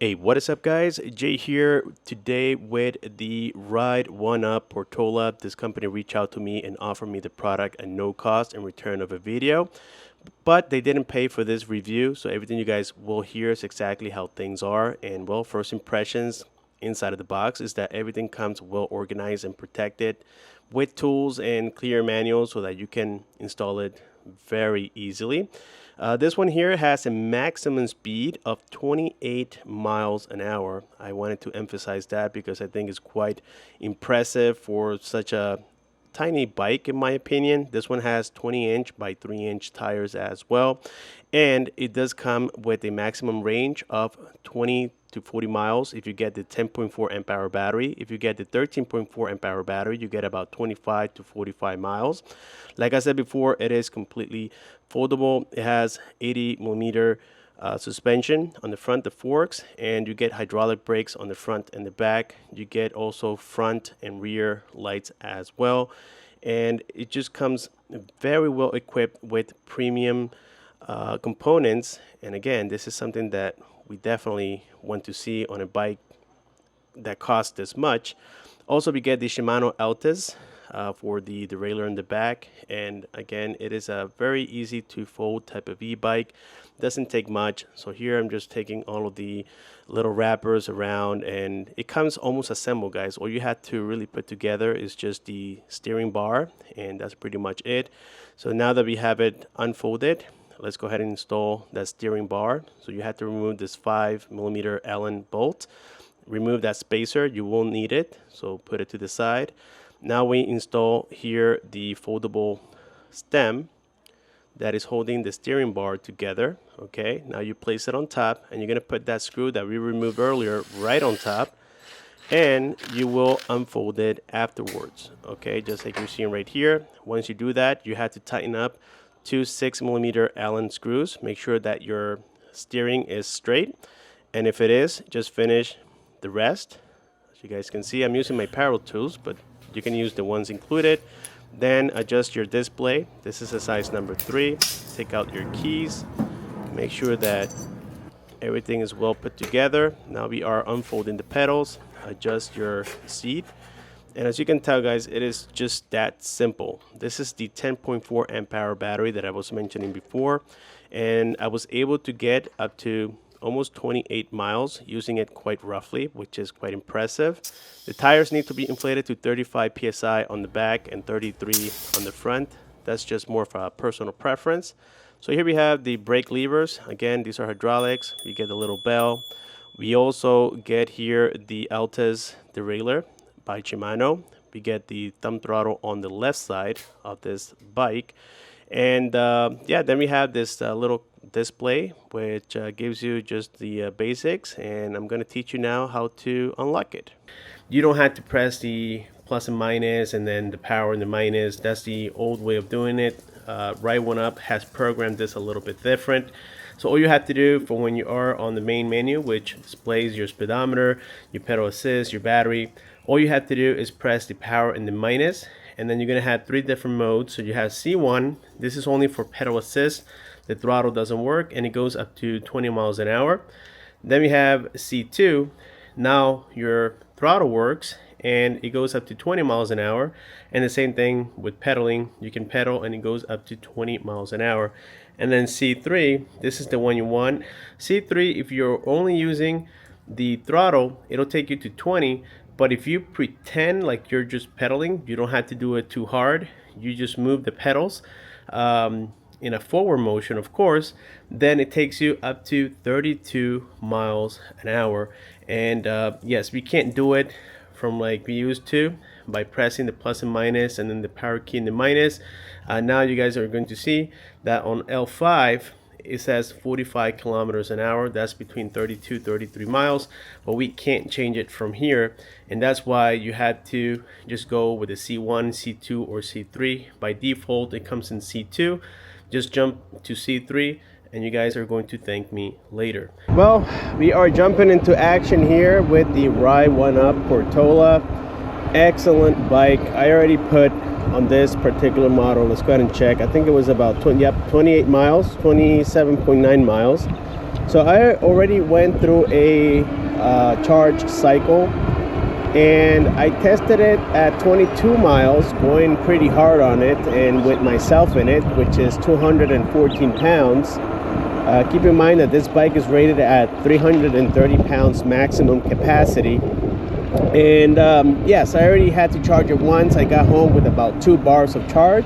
Hey, what is up, guys? Jay here today with the Ride1up Portola. This company reached out to me and offered me the product at no cost in return of a video, but they didn't pay for this review, so everything you guys will hear is exactly how things are. And well, first impressions inside of the box is that everything comes well organized and protected with tools and clear manuals so that you can install it very easily. This one here has a maximum speed of 28 miles an hour. I wanted to emphasize that because I think it's quite impressive for such a tiny bike, in my opinion. This one has 20-inch by 3-inch tires as well, and it does come with a maximum range of 20 to 40 miles if you get the 10.4 amp hour battery. If you get the 13.4 amp hour battery, you get about 25 to 45 miles. Like I said before, it is completely foldable. It has 80 millimeter suspension on the front, the forks, and you get hydraulic brakes on the front and the back. You get also front and rear lights as well, and it just comes very well equipped with premium components. And again, this is something that we definitely want to see on a bike that costs this much. Also, we get the Shimano Altis for the derailleur in the back, and again, it is a very easy to fold type of e-bike. Doesn't take much. So here I'm just taking all of the little wrappers around, and it comes almost assembled, guys. All you have to really put together is just the steering bar, and that's pretty much it. So now that we have it unfolded, let's go ahead and install that steering bar. So you have to remove this 5mm Allen bolt, remove that spacer, you won't need it, so put it to the side. Now we install here the foldable stem that is holding the steering bar together. Okay, now you place it on top, and you're going to put that screw that we removed earlier right on top, and you will unfold it afterwards. Okay, just like you're seeing right here. Once you do that, you have to tighten up 2 6mm Allen screws. Make sure that your steering is straight, and if it is, just finish the rest. As you guys can see, I'm using my power tools, but you can use the ones included. Then adjust your display. This is a size number 3. Take out your keys. Make sure that everything is well put together. Now we are unfolding the pedals. Adjust your seat. And as you can tell, guys, it is just that simple. This is the 10.4 amp hour battery that I was mentioning before, and I was able to get up to almost 28 miles using it quite roughly, which is quite impressive. The tires need to be inflated to 35 psi on the back and 33 on the front. That's just more of a personal preference. So here we have the brake levers. Again, these are hydraulics. You get the little bell. We also get here the Altis derailleur by Shimano. We get the thumb throttle on the left side of this bike, and yeah, then we have this little display which gives you just the basics, and I'm going to teach you now how to unlock it. You don't have to press the plus and minus and then the power and the minus. That's the old way of doing it. Ride1up has programmed this a little bit different. So all you have to do for when you are on the main menu, which displays your speedometer, your pedal assist, your battery, all you have to do is press the power and the minus, and then you're going to have 3 different modes. So you have C1, this is only for pedal assist. The throttle doesn't work, and it goes up to 20 miles an hour. Then we have C2, now your throttle works, and it goes up to 20 miles an hour. And the same thing with pedaling, you can pedal and it goes up to 20 miles an hour. And then C3, this is the one you want. C3, if you're only using the throttle, it'll take you to 20, but if you pretend like you're just pedaling, you don't have to do it too hard. You just move the pedals in a forward motion, of course, then it takes you up to 32 miles an hour. And yes, we can't do it from like we used to by pressing the plus and minus and then the power key and the minus. Now you guys are going to see that on L5 it says 45 kilometers an hour. That's between 32 33 miles, but we can't change it from here, and that's why you had to just go with a C1, C2, or C3. By default it comes in C2. Just jump to C3 and you guys are going to thank me later. Well, we are jumping into action here with the Ride1up Portola. Excellent bike. I already put on this particular model, let's go ahead and check. I think it was about 28 miles, 27.9 miles. So I already went through a charge cycle, and I tested it at 22 miles, going pretty hard on it, and with myself in it, which is 214 pounds. Keep in mind that this bike is rated at 330 pounds maximum capacity. And yes, I already had to charge it once. I got home with about 2 bars of charge.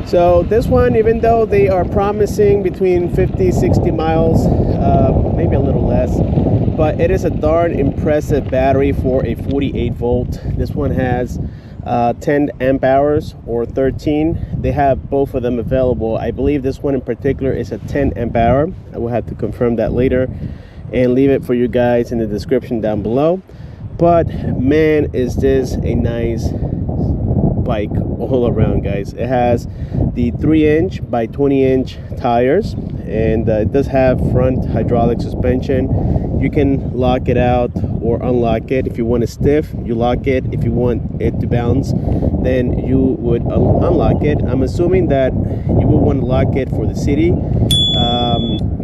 So this one, even though they are promising between 50-60 miles, maybe a little less, but it is a darn impressive battery for a 48 volt. This one has 10 amp hours or 13. They have both of them available. I believe this one in particular is a 10 amp hour. I will have to confirm that later and leave it for you guys in the description down below. But man, is this a nice bike all around, guys. It has the 3-inch by 20-inch tires, and it does have front hydraulic suspension. You can lock it out or unlock it. If you want it stiff, you lock it. If you want it to bounce, then you would unlock it. I'm assuming that you will want to lock it for the city,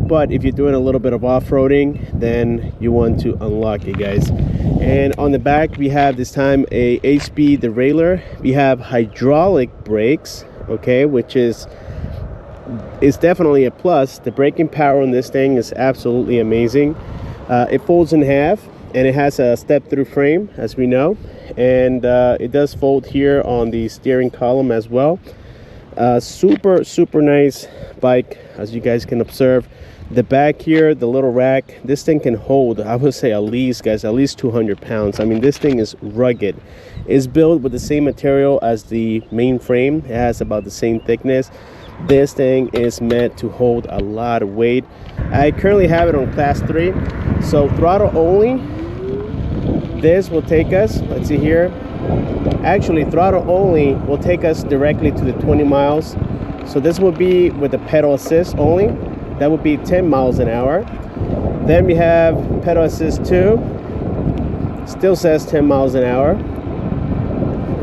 but if you're doing a little bit of off-roading, then you want to unlock it, guys. And on the back, we have this time a 8-speed derailleur. We have hydraulic brakes, okay, which is definitely a plus. The braking power on this thing is absolutely amazing. It folds in half, and it has a step-through frame, as we know, and it does fold here on the steering column as well. Super nice bike, as you guys can observe. The back here, the little rack, this thing can hold, I would say, at least 200 pounds. I mean, this thing is rugged. It's built with the same material as the main frame. It has about the same thickness. This thing is meant to hold a lot of weight. I currently have it on class 3, so throttle only. This will take us, let's see here, actually throttle only will take us directly to the 20 miles. So this will be with the pedal assist only. That would be 10 miles an hour. Then we have pedal assist 2, still says 10 miles an hour.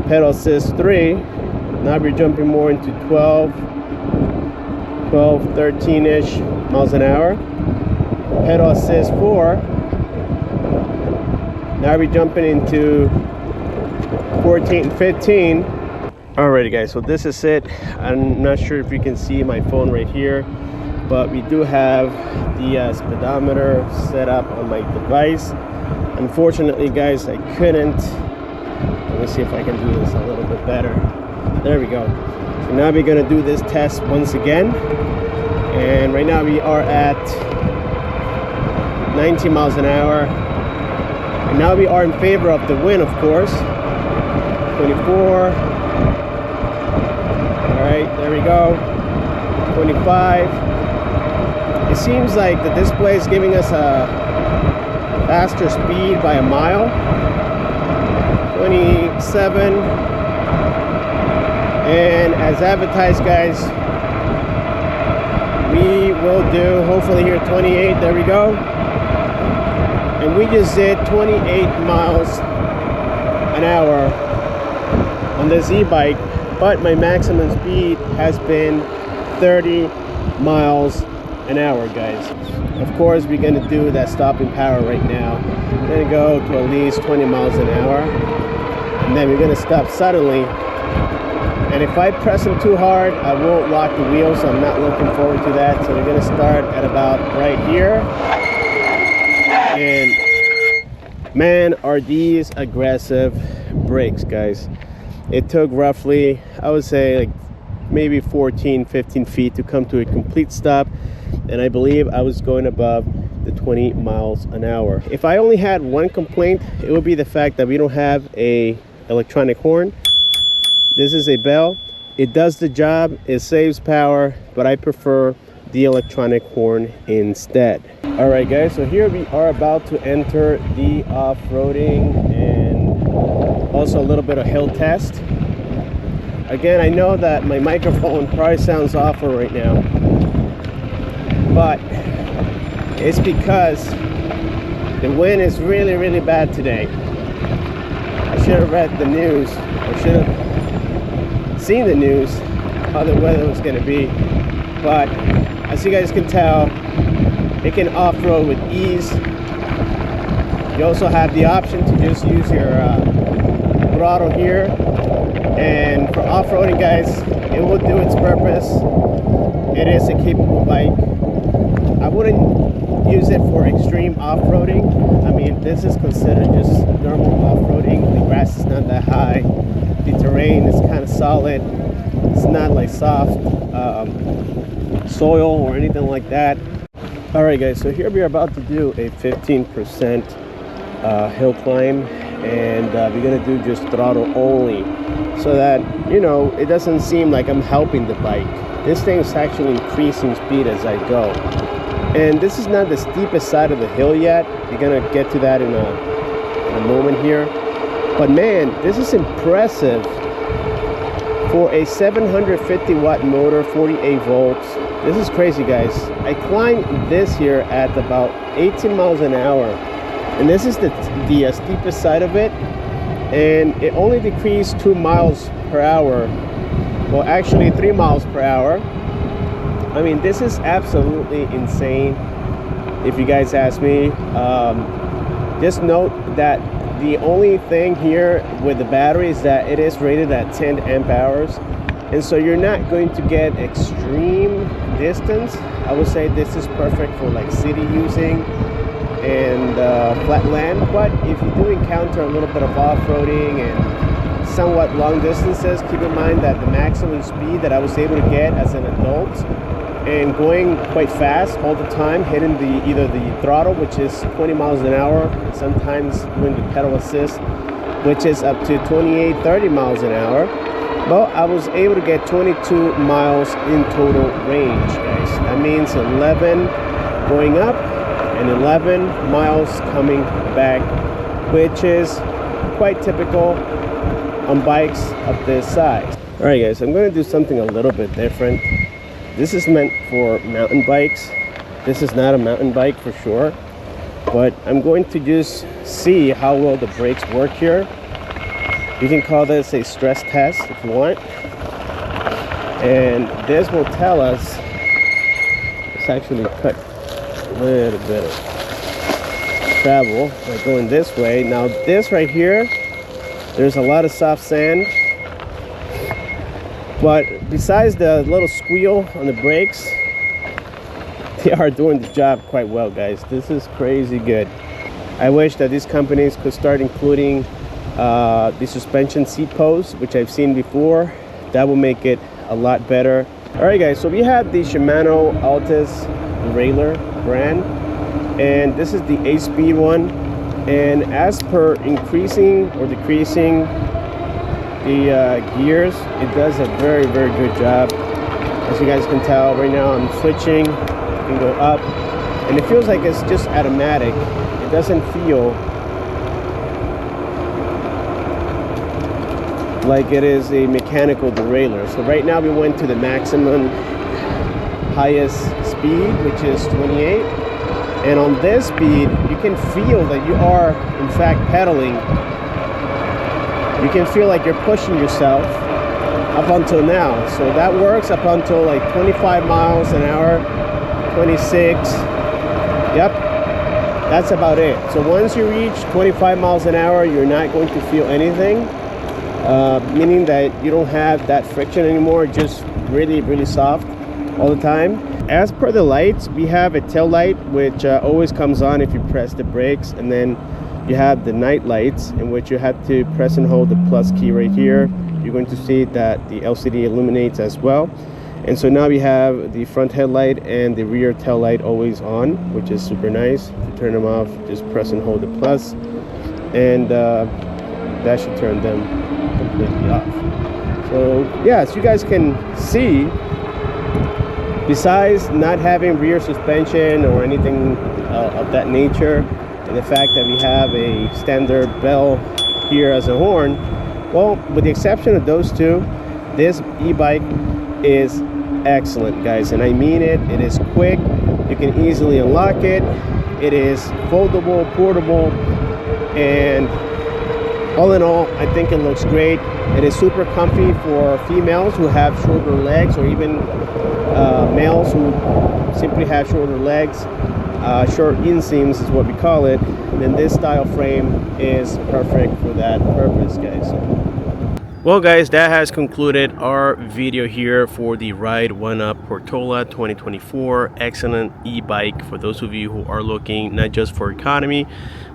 Pedal assist 3, now we're jumping more into 13-ish miles an hour. Pedal assist 4, now we're jumping into 14, 15. Alrighty, guys, so this is it. I'm not sure if you can see my phone right here, but we do have the speedometer set up on my device. Unfortunately, guys, I couldn't. Let me see if I can do this a little bit better. There we go. So now we're gonna do this test once again, and right now we are at 19 miles an hour, and now we are in favor of the wind, of course. 24. All right, there we go. 25. It seems like the display is giving us a faster speed by a mile. 27. And as advertised, guys, we will do hopefully here 28. There we go. And we just did 28 miles an hour on this e-bike, but my maximum speed has been 30 miles an hour, guys. Of course, we're gonna do that stopping power right now. We're gonna go to at least 20 miles an hour, and then we're gonna stop suddenly. And if I press them too hard, I won't lock the wheels, so I'm not looking forward to that. So we're gonna start at about right here. And man, are these aggressive brakes, guys. It took roughly, I would say, like maybe 14-15 feet to come to a complete stop, and I believe I was going above the 20 miles an hour. If I only had one complaint, it would be the fact that we don't have a electronic horn. This is a bell. It does the job, it saves power, but I prefer the electronic horn instead. All right, guys, so here we are about to enter the off-roading and also a little bit of hill test. Again, I know that my microphone probably sounds awful right now, but it's because the wind is really bad today. I should have read the news, or should have seen the news how the weather was going to be, but as you guys can tell, it can off-road with ease. You also have the option to just use your throttle here, and for off-roading, guys, it will do its purpose. It is a capable bike. I wouldn't use it for extreme off-roading. I mean, this is considered just normal off-roading. The grass is not that high. The terrain is kind of solid. It's not like soft soil or anything like that. All right, guys, so here we are about to do a 15% hill climb, and we're gonna do just throttle only, so that, you know, it doesn't seem like I'm helping the bike. This thing is actually increasing speed as I go. And this is not the steepest side of the hill yet. We're gonna get to that in a moment here. But man, this is impressive. For a 750 watt motor, 48 volts, this is crazy, guys. I climbed this here at about 18 miles an hour. And this is the steepest side of it. And it only decreased 2 miles per hour. Well, actually 3 miles per hour. I mean, this is absolutely insane, if you guys ask me. Just note that the only thing here with the battery is that it is rated at 10 amp hours. And so you're not going to get extreme distance. I would say this is perfect for like city using and flat land. But if you do encounter a little bit of off-roading and somewhat long distances, keep in mind that the maximum speed that I was able to get as an adult, and going quite fast all the time, hitting either the throttle, which is 20 miles an hour, sometimes doing the pedal assist, which is up to 28, 30 miles an hour. Well, I was able to get 22 miles in total range, guys. That means 11 going up and 11 miles coming back, which is quite typical on bikes of this size. All right, guys, I'm going to do something a little bit different. This is meant for mountain bikes. This is not a mountain bike for sure, but I'm going to just see how well the brakes work here. You can call this a stress test if you want. And this will tell us, let's actually cut a little bit of travel by going this way. Now this right here, there's a lot of soft sand. But besides the little squeal on the brakes, they are doing the job quite well, guys. This is crazy good. I wish that these companies could start including the suspension seat posts, which I've seen before. That will make it a lot better. All right, guys, so we have the Shimano Altus Derailleur brand, and this is the 8-speed one. And as per increasing or decreasing the gears, it does a very, very good job. As you guys can tell, right now I'm switching. You can go up, and it feels like it's just automatic. It doesn't feel like it is a mechanical derailleur. So right now we went to the maximum highest speed, which is 28. And on this speed, you can feel that you are in fact pedaling. You can feel like you're pushing yourself up until now. So that works up until like 25 miles an hour, 26. Yep, that's about it. So once you reach 25 miles an hour, you're not going to feel anything, meaning that you don't have that friction anymore, just really, really soft all the time. As per the lights, we have a tail light, which always comes on if you press the brakes, and then you have the night lights, in which you have to press and hold the plus key right here. You're going to see that the LCD illuminates as well. And so now we have the front headlight and the rear tail light always on, which is super nice. To turn them off, just press and hold the plus, and that should turn them completely off. So yeah, as you guys can see, besides not having rear suspension or anything of that nature, and the fact that we have a standard bell here as a horn, well, with the exception of those two, this e-bike is excellent, guys, and I mean it. It is quick. You can easily unlock it. It is foldable, portable, and all in all, I think it looks great. It is super comfy for females who have shorter legs, or even males who simply have shorter legs. short inseams is what we call it, then this style frame is perfect for that purpose, guys. Well guys, that has concluded our video here for the Ride1up Portola 2024. Excellent e-bike for those of you who are looking not just for economy,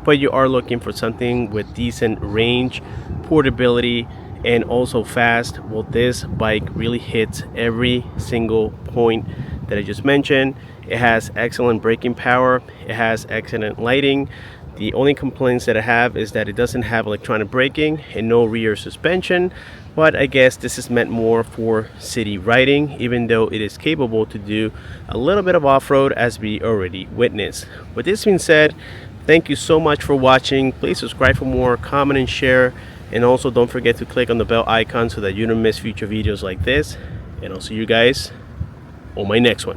but you are looking for something with decent range, portability, and also fast. Well, this bike really hits every single point that I just mentioned. It has excellent braking power, it has excellent lighting. The only complaints that I have is that it doesn't have electronic braking and no rear suspension, but I guess this is meant more for city riding, even though it is capable to do a little bit of off-road, as we already witnessed. With this being said, thank you so much for watching. Please subscribe for more, comment and share, and also don't forget to click on the bell icon so that you don't miss future videos like this. And I'll see you guys on my next one.